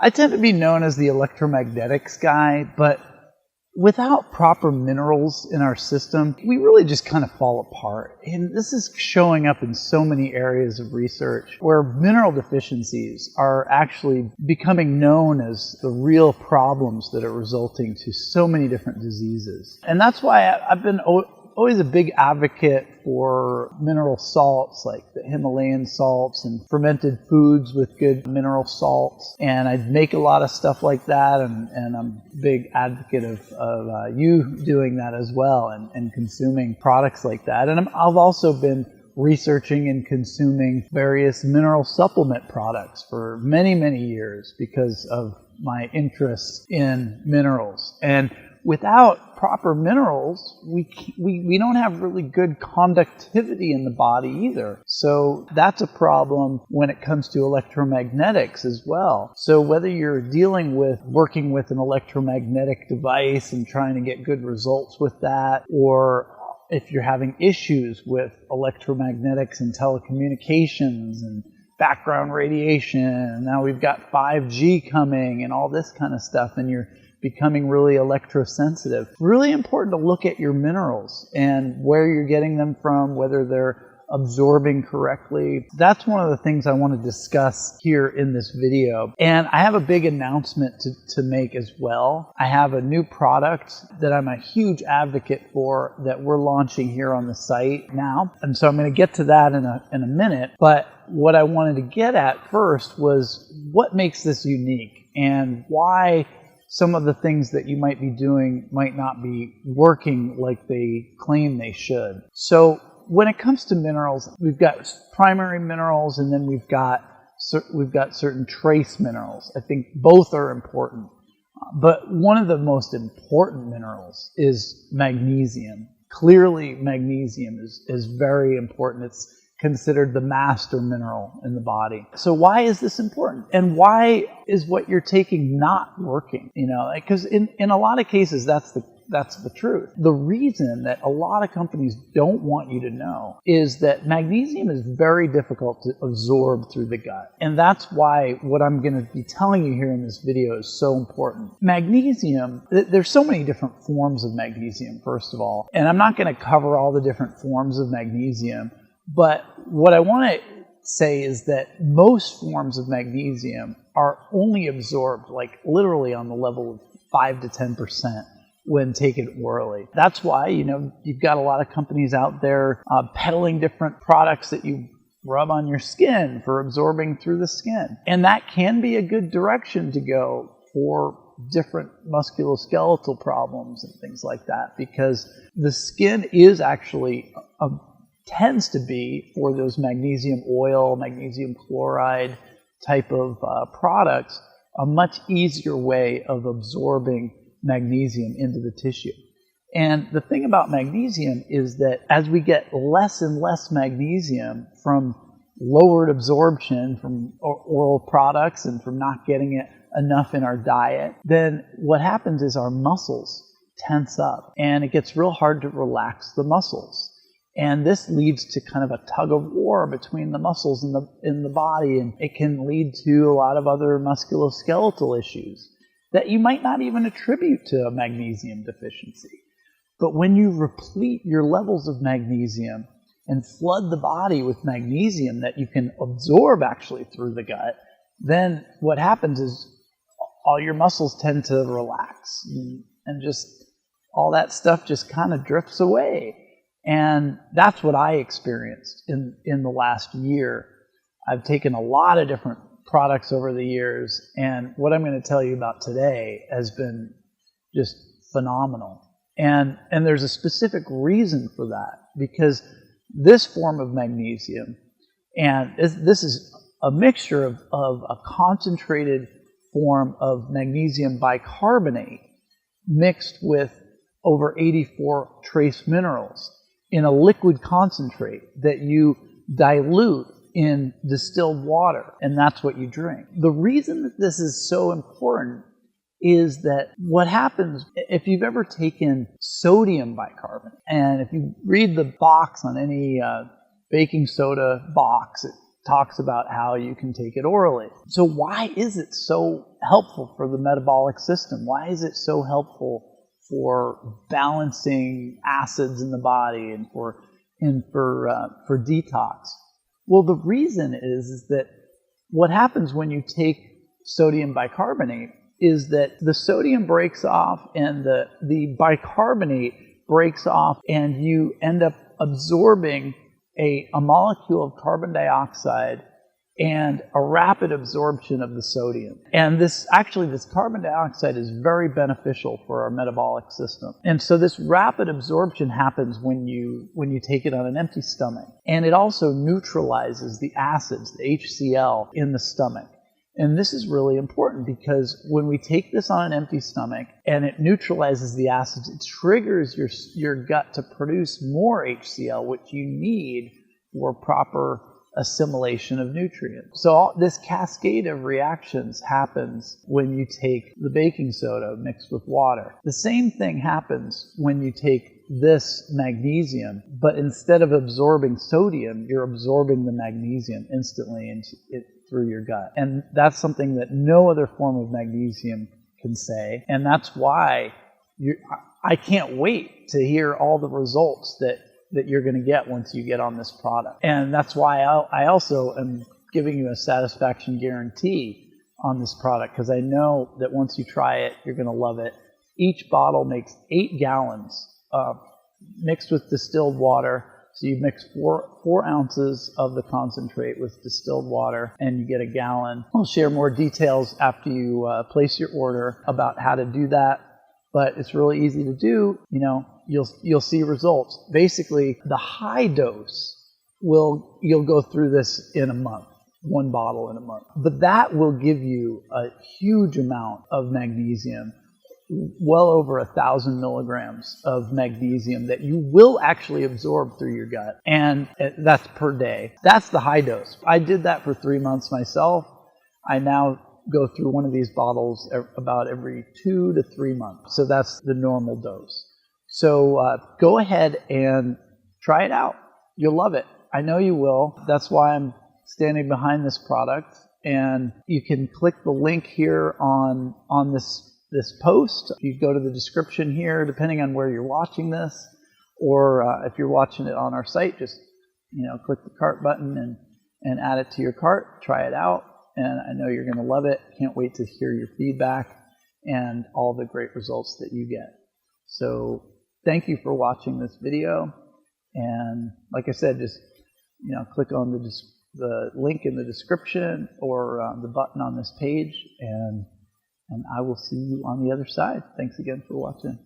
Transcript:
I tend to be known as the electromagnetics guy, but without proper minerals in our system, we really just kind of fall apart. And this is showing up in so many areas of research where mineral deficiencies are actually becoming known as the real problems that are resulting to so many different diseases. And that's why I've been always a big advocate for mineral salts like the Himalayan salts and fermented foods with good mineral salts. And I make a lot of stuff like that, and I'm a big advocate of you doing that as well and consuming products like that. And I've also been researching and consuming various mineral supplement products for many, many years because of my interest in minerals. And without proper minerals, we don't have really good conductivity in the body either. So that's a problem when it comes to electromagnetics as well. So whether you're working with an electromagnetic device and trying to get good results with that, or if you're having issues with electromagnetics and telecommunications and background radiation, and now we've got 5G coming and all this kind of stuff, and you're becoming really electrosensitive. Really important to look at your minerals and where you're getting them from, whether they're absorbing correctly. That's one of the things I want to discuss here in this video. And I have a big announcement to make as well. I have a new product that I'm a huge advocate for that we're launching here on the site now. And so I'm going to get to that in a minute. But what I wanted to get at first was what makes this unique and why some of the things that you might be doing might not be working like they claim they should. So when it comes to minerals, we've got primary minerals, and then we've got certain trace minerals. I think both are important. But one of the most important minerals is magnesium. Clearly, magnesium is very important. It's considered the master mineral in the body. So why is this important? And why is what you're taking not working? Because in a lot of cases, that's the truth. The reason that a lot of companies don't want you to know is that magnesium is very difficult to absorb through the gut. And that's why what I'm going to be telling you here in this video is so important. Magnesium, there's so many different forms of magnesium, first of all. And I'm not going to cover all the different forms of magnesium. But what I want to say is that most forms of magnesium are only absorbed, like literally on the level of 5 to 10% when taken orally. That's why, you've got a lot of companies out there peddling different products that you rub on your skin for absorbing through the skin. And that can be a good direction to go for different musculoskeletal problems and things like that, because the skin is actually tends to be, for those magnesium oil, magnesium chloride type of products, a much easier way of absorbing magnesium into the tissue. And the thing about magnesium is that as we get less and less magnesium from lowered absorption from oral products and from not getting it enough in our diet, then what happens is our muscles tense up and it gets real hard to relax the muscles. And this leads to kind of a tug of war between the muscles in the body, and it can lead to a lot of other musculoskeletal issues that you might not even attribute to a magnesium deficiency. But when you replete your levels of magnesium and flood the body with magnesium that you can absorb actually through the gut, then what happens is all your muscles tend to relax and just all that stuff just kind of drifts away. And that's what I experienced in the last year. I've taken a lot of different products over the years, and what I'm going to tell you about today has been just phenomenal. And there's a specific reason for that, because this form of magnesium, and this is a mixture of a concentrated form of magnesium bicarbonate mixed with over 84 trace minerals in a liquid concentrate that you dilute in distilled water, and that's what you drink. The reason that this is so important is that what happens if you've ever taken sodium bicarbonate, and if you read the box on any baking soda box, talks about how you can take it orally. So why is it so helpful for the metabolic system? Why is it so helpful for balancing acids in the body and for detox? Well, the reason is that what happens when you take sodium bicarbonate is that the sodium breaks off and the bicarbonate breaks off, and you end up absorbing a molecule of carbon dioxide and a rapid absorption of the sodium. And this carbon dioxide is very beneficial for our metabolic system. And so this rapid absorption happens when you take it on an empty stomach. And it also neutralizes the acids, the HCl, in the stomach. And this is really important because when we take this on an empty stomach and it neutralizes the acids, it triggers your gut to produce more HCl, which you need for proper assimilation of nutrients. So this cascade of reactions happens when you take the baking soda mixed with water. The same thing happens when you take this magnesium, but instead of absorbing sodium, you're absorbing the magnesium instantly through your gut. And that's something that no other form of magnesium can say. And that's why I can't wait to hear all the results that you're going to get once you get on this product. And that's why I also am giving you a satisfaction guarantee on this product, because I know that once you try it, you're going to love it. Each bottle makes 8 gallons mixed with distilled water. So you mix 4 ounces of the concentrate with distilled water, and you get a gallon. I'll share more details after you place your order about how to do that, but it's really easy to do. You'll see results. Basically, the high dose you'll go through this in a month, 1 bottle in a month. But that will give you a huge amount of magnesium, well over 1,000 milligrams of magnesium that you will actually absorb through your gut. And that's per day. That's the high dose. I did that for 3 months myself. I now go through one of these bottles about every 2 to 3 months. So that's the normal dose. So go ahead and try it out. You'll love it. I know you will. That's why I'm standing behind this product. And you can click the link here on this post. You go to the description here, depending on where you're watching this, or if you're watching it on our site, just click the cart button and add it to your cart. Try it out, and I know you're going to love it. Can't wait to hear your feedback and all the great results that you get. So thank you for watching this video, and like I said, just click on the link in the description or the button on this page, and I will see you on the other side. Thanks again for watching.